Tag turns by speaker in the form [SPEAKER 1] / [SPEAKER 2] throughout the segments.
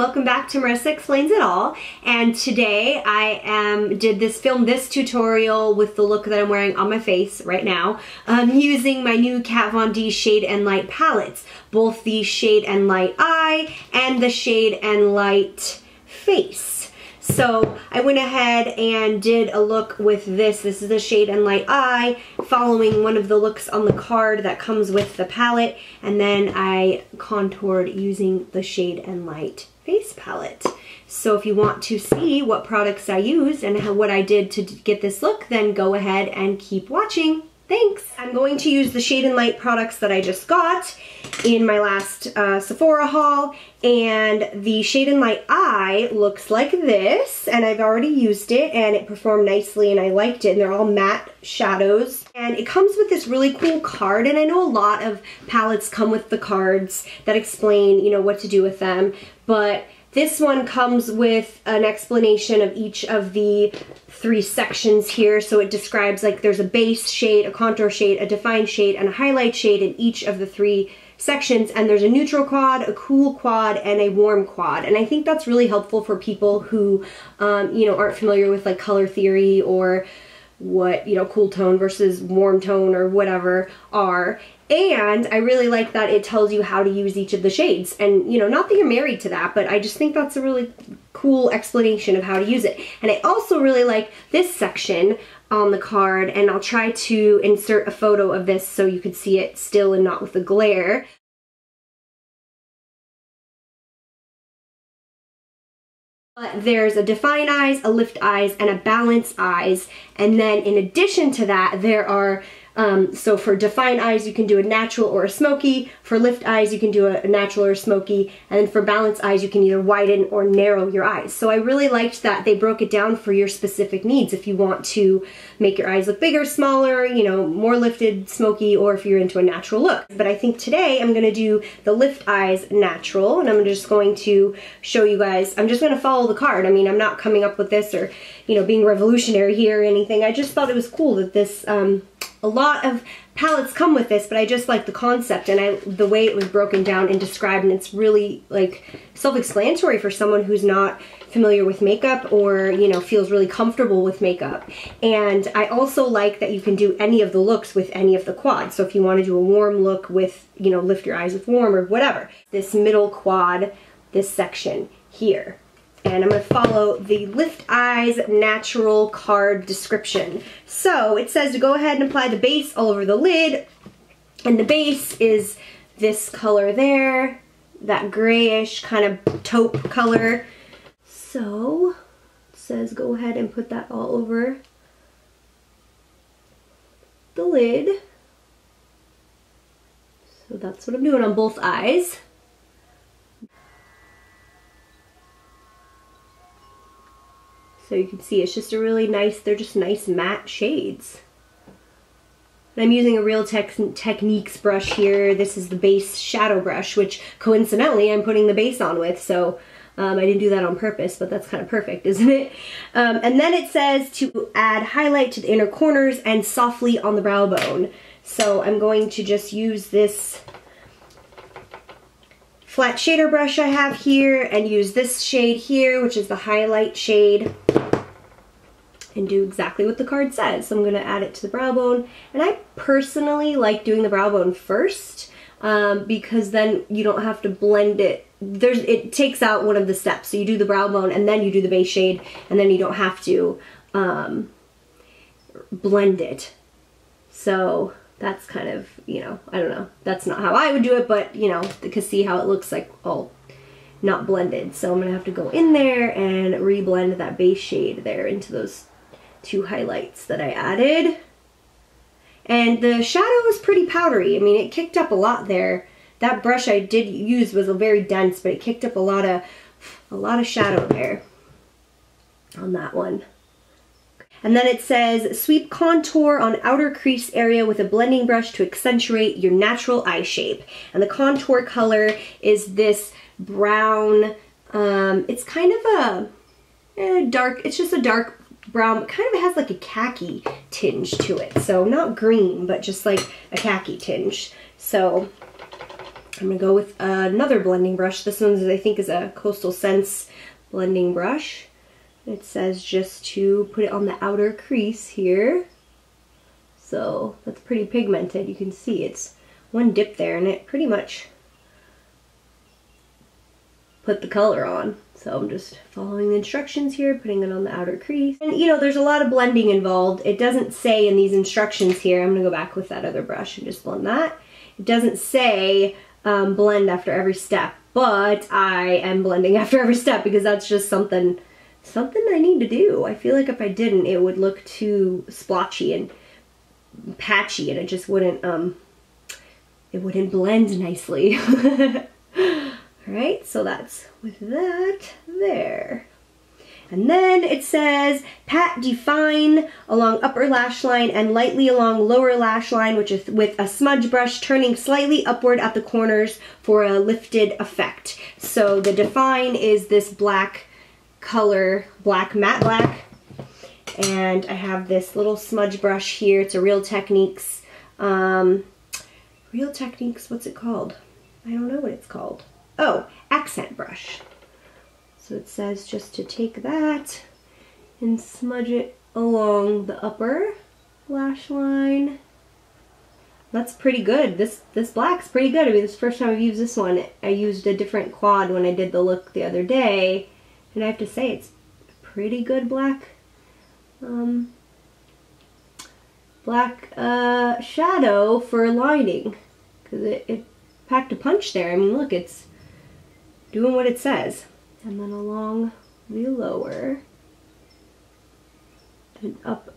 [SPEAKER 1] welcome back to Marisa Explains It All. And today I filmed this tutorial with the look that I'm wearing on my face right now, using my new Kat Von D Shade and Light palettes, both the Shade and Light Eye and the Shade and Light Face. So I went ahead and did a look with this. This is the Shade and Light Eye, following one of the looks on the card that comes with the palette, and then I contoured using the Shade and Light Face palette. So if you want to see what products I used and what I did to get this look, then go ahead and keep watching. Thanks! I'm going to use the Shade and Light products that I just got in my last Sephora haul, and the Shade and Light Eye looks like this, and I've already used it and it performed nicely and I liked it, and they're all matte shadows. And it comes with this really cool card, and I know a lot of palettes come with the cards that explain, you know, what to do with them, but this one comes with an explanation of each of the 3 sections here. So it describes, like, there's a base shade, a contour shade, a defined shade, and a highlight shade in each of the 3 sections. And there's a neutral quad, a cool quad, and a warm quad. And I think that's really helpful for people who, you know, aren't familiar with, like, color theory or what, you know, cool tone versus warm tone or whatever are. And I really like that it tells you how to use each of the shades. And, you know, not that you're married to that, but I just think that's a really cool explanation of how to use it. And I also really like this section on the card, and I'll try to insert a photo of this so you could see it still and not with the glare. But there's a define eyes, a lift eyes, and a balance eyes. And then in addition to that, there are so for define eyes, you can do a natural or a smoky. For lift eyes, you can do a natural or a smoky. And then for balance eyes, you can either widen or narrow your eyes. So I really liked that they broke it down for your specific needs. If you want to make your eyes look bigger, smaller, you know, more lifted, smoky, or if you're into a natural look. But I think today I'm going to do the lift eyes natural, and I'm just going to show you guys. I'm just going to follow the card. I mean, I'm not coming up with this or, you know, being revolutionary here or anything. I just thought it was cool that this, a lot of palettes come with this, but I just like the concept and the way it was broken down and described, and it's really like self-explanatory for someone who's not familiar with makeup or, you know, feels really comfortable with makeup. And I also like that you can do any of the looks with any of the quads. So if you want to do a warm look with, you know, lift your eyes with warm or whatever. This middle quad, this section here. And I'm going to follow the Lift Eyes Natural card description. So it says to go ahead and apply the base all over the lid. And the base is this color there, that grayish kind of taupe color. So it says go ahead and put that all over the lid. So that's what I'm doing on both eyes. So you can see it's just a really nice, they're just nice matte shades. And I'm using a Real Techniques brush here. This is the base shadow brush, which coincidentally I'm putting the base on with, so I didn't do that on purpose, but that's kind of perfect, isn't it? And then it says to add highlight to the inner corners and softly on the brow bone. So I'm going to just use this flat shader brush I have here and use this shade here, which is the highlight shade, and do exactly what the card says. So I'm going to add it to the brow bone, and I personally like doing the brow bone first because then you don't have to blend it. It takes out one of the steps. So you do the brow bone and then you do the base shade, and then you don't have to blend it. So that's kind of, you know, I don't know. That's not how I would do it, but, you know, you can see how it looks like all not blended. So I'm going to have to go in there and re-blend that base shade there into those 2 highlights that I added. And the shadow is pretty powdery. I mean, it kicked up a lot there. That brush I did use was very dense, but it kicked up a lot of shadow there on that one. And then it says, sweep contour on outer crease area with a blending brush to accentuate your natural eye shape. And the contour color is this brown, it's kind of a dark, it's just a dark brown, kind of has like a khaki tinge to it. So not green, but just like a khaki tinge. So I'm gonna go with another blending brush. This one I think is a Coastal Scents blending brush. It says just to put it on the outer crease here. So that's pretty pigmented. You can see it's one dip there and it pretty much put the color on. So I'm just following the instructions here, putting it on the outer crease. And you know, there's a lot of blending involved. It doesn't say in these instructions here, I'm gonna go back with that other brush and just blend that. It doesn't say blend after every step, but I am blending after every step because that's just something I need to do. I feel like if I didn't, it would look too splotchy and patchy and it just wouldn't, it wouldn't blend nicely. Alright, so that's with that there. And then it says pat define along upper lash line and lightly along lower lash line, which is with a smudge brush, turning slightly upward at the corners for a lifted effect. So the define is this black color, matte black. And I have this little smudge brush here. It's a Real Techniques, what's it called? I don't know what it's called. Oh, accent brush. So it says just to take that and smudge it along the upper lash line. That's pretty good. This black's pretty good. I mean, this is the first time I've used this one. I used a different quad when I did the look the other day, and I have to say it's pretty good black. Shadow for lining, because it packed a punch there. I mean, look, it's doing what it says. And then along the lower and up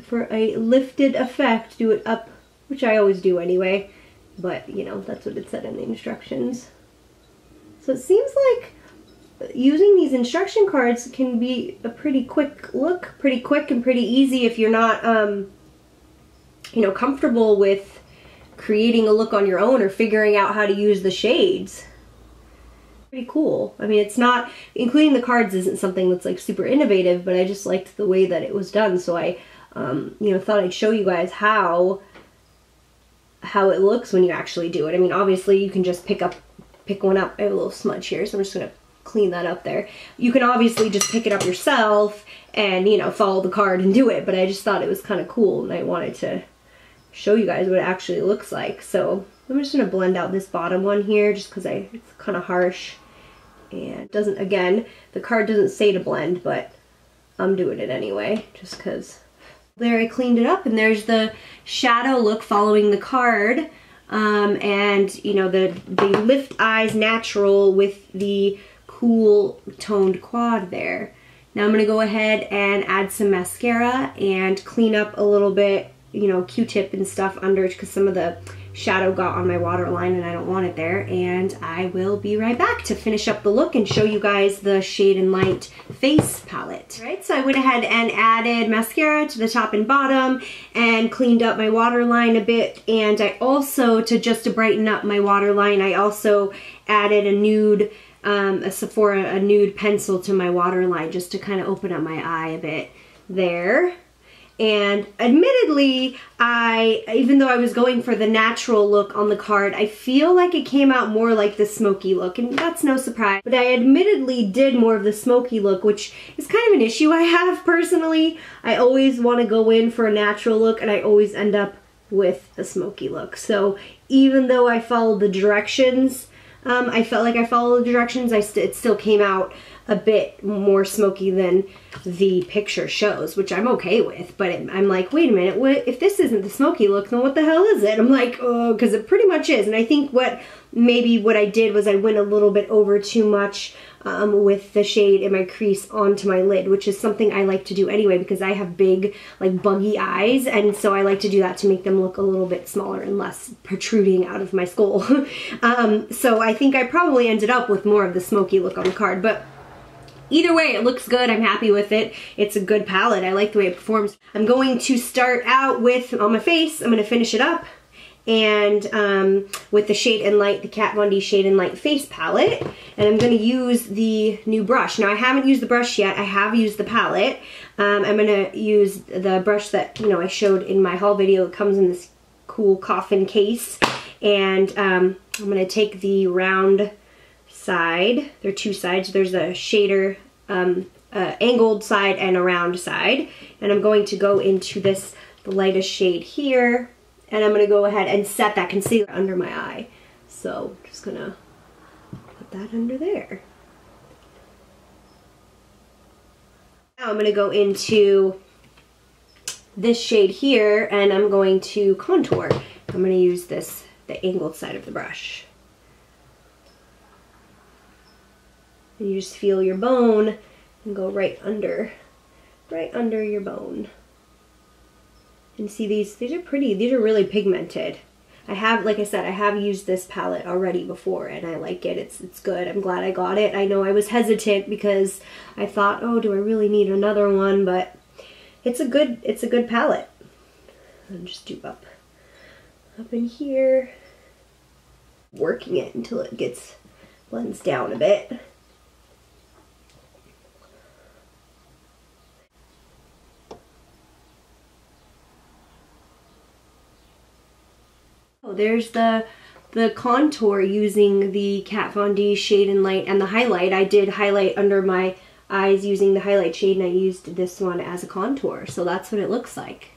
[SPEAKER 1] for a lifted effect, do it up, which I always do anyway, but you know, that's what it said in the instructions. So it seems like using these instruction cards can be a pretty quick look, pretty quick and pretty easy if you're not, you know, comfortable with creating a look on your own or figuring out how to use the shades. Pretty cool. I mean, it's not, including the cards isn't something that's like super innovative, but I just liked the way that it was done. So I, you know, thought I'd show you guys how it looks when you actually do it. I mean, obviously you can just pick one up. I have a little smudge here, so I'm just gonna clean that up there. You can obviously just pick it up yourself and, you know, follow the card and do it, but I just thought it was kind of cool and I wanted to show you guys what it actually looks like. So I'm just gonna blend out this bottom one here just because it's kind of harsh. And it doesn't, again, the card doesn't say to blend, but I'm doing it anyway just because. There, I cleaned it up and there's the shadow look following the card. And you know, the Lift Eyes Natural with the cool toned quad there. Now I'm gonna go ahead and add some mascara and clean up a little bit, you know, Q-tip and stuff under, because some of the shadow got on my waterline and I don't want it there. And I will be right back to finish up the look and show you guys the Shade and Light face palette. All right, so I went ahead and added mascara to the top and bottom and cleaned up my waterline a bit. And I also, just to brighten up my waterline, I also added a nude, a Sephora, a nude pencil to my waterline just to kind of open up my eye a bit there. And admittedly, even though I was going for the natural look on the card, I feel like it came out more like the smoky look, and that's no surprise. But I admittedly did more of the smoky look, which is kind of an issue I have personally. I always want to go in for a natural look, and I always end up with a smoky look. So even though I followed the directions, I felt like I followed the directions, it still came out a bit more smoky than the picture shows, which I'm okay with, but I'm like, wait a minute, if this isn't the smoky look, then what the hell is it? I'm like, oh, because it pretty much is. And I think maybe what I did was I went a little bit over too much with the shade in my crease onto my lid, which is something I like to do anyway because I have big, like, buggy eyes, and so I like to do that to make them look a little bit smaller and less protruding out of my skull. So I think I probably ended up with more of the smoky look on the card, but either way, it looks good. I'm happy with it. It's a good palette. I like the way it performs. I'm going to start out with, on my face, I'm going to finish it up, and with the Shade and Light, the Kat Von D Shade and Light face palette, and I'm going to use the new brush. Now, I haven't used the brush yet. I have used the palette. I'm going to use the brush that, you know, I showed in my haul video. It comes in this cool coffin case, And I'm gonna take the round side. There are two sides. There's a shader, angled side and a round side. And I'm going to go into this, the lightest shade here. And I'm gonna go ahead and set that concealer under my eye. So just gonna put that under there. Now I'm gonna go into this shade here and I'm going to contour. I'm gonna use this, the angled side of the brush. And you just feel your bone and go right under your bone. And see these are pretty, these are really pigmented. I have, like I said, I have used this palette already before and I like it. It's good. I'm glad I got it. I know I was hesitant because I thought, oh, do I really need another one? But it's a good palette. I'll just do up in here, working it until it blends down a bit. Oh, there's the contour using the Kat Von D Shade and Light and the highlight. I did highlight under my eyes using the highlight shade and I used this one as a contour. So that's what it looks like.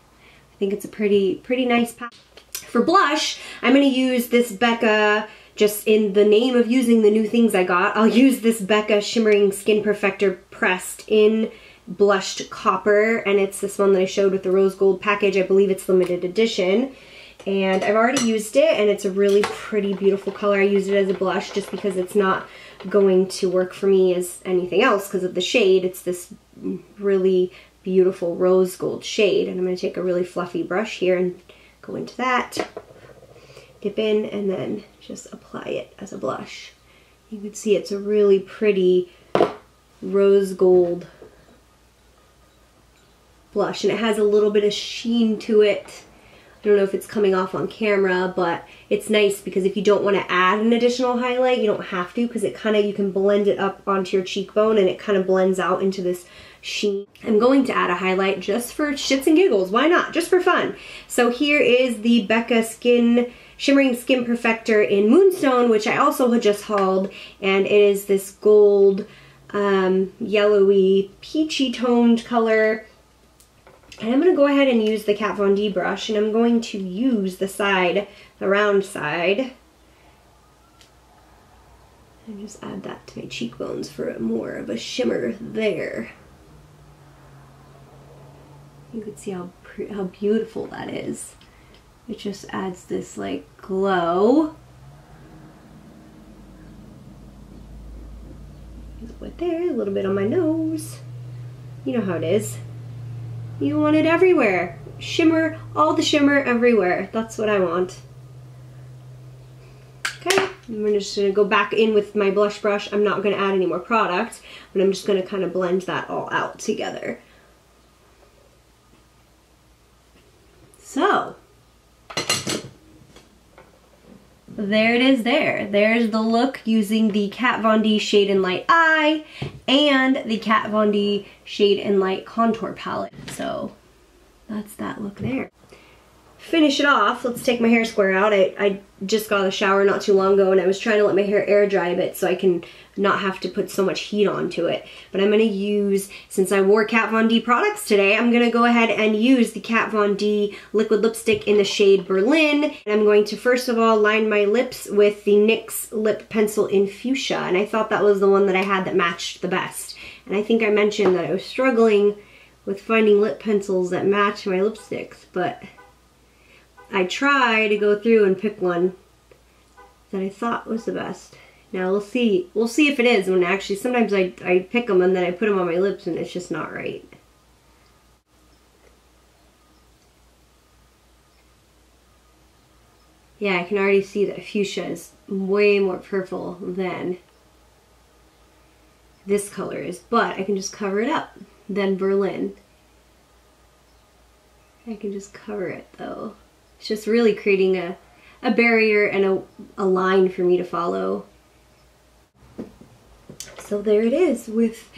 [SPEAKER 1] I think it's a pretty nice palette. For blush, I'm going to use this Becca, just in the name of using the new things I got, I'll use this Becca Shimmering Skin Perfector pressed in blushed copper. And it's this one that I showed with the rose gold package. I believe it's limited edition. And I've already used it and it's a really pretty, beautiful color. I use it as a blush just because it's not going to work for me as anything else because of the shade. It's this really beautiful rose gold shade. And I'm going to take a really fluffy brush here and go into that, dip in, and then just apply it as a blush. You can see it's a really pretty rose gold blush and it has a little bit of sheen to it. I don't know if it's coming off on camera, but it's nice because if you don't want to add an additional highlight, you don't have to because it kind of, you can blend it up onto your cheekbone and it kind of blends out into this sheen. I'm going to add a highlight just for shits and giggles. Why not? Just for fun. So here is the Becca Shimmering Skin Perfector in Moonstone, which I also just hauled, and it is this gold, yellowy, peachy toned color. And I'm going to go ahead and use the Kat Von D brush, and I'm going to use the round side, and just add that to my cheekbones for more of a shimmer there. You can see how beautiful that is. It just adds this like glow. Right there, a little bit on my nose. You know how it is. You want it everywhere. Shimmer, all the shimmer everywhere. That's what I want. Okay, I'm just gonna go back in with my blush brush. I'm not gonna add any more product, but I'm just gonna kind of blend that all out together. So, there it is there. There's the look using the Kat Von D Shade and Light Eye and the Kat Von D Shade and Light Contour Palette. So that's that look there. Finish it off, let's take my hair square out. I just got out of the shower not too long ago and I was trying to let my hair air dry a bit so I can not have to put so much heat onto it. But I'm going to use, since I wore Kat Von D products today, I'm going to go ahead and use the Kat Von D liquid lipstick in the shade Berlin. And I'm going to first of all line my lips with the NYX lip pencil in fuchsia. And I thought that was the one that I had that matched the best. And I think I mentioned that I was struggling with finding lip pencils that match my lipsticks, but I try to go through and pick one that I thought was the best. Now we'll see if it is, when actually sometimes I pick them and then I put them on my lips and it's just not right. Yeah, I can already see that fuchsia is way more purple than this color is, but I can just cover it up than Berlin. I can just cover it though. It's just really creating a barrier and a line for me to follow. So there it is with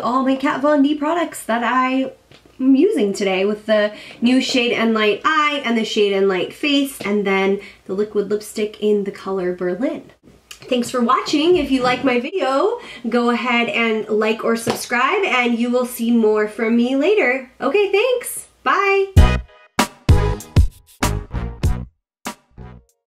[SPEAKER 1] all my Kat Von D products that I I'm using today with the new Shade and Light eye and the Shade and Light face, and then the liquid lipstick in the color Berlin. Thanks for watching. If you like my video, go ahead and like or subscribe, and you will see more from me later. Okay, thanks. Bye.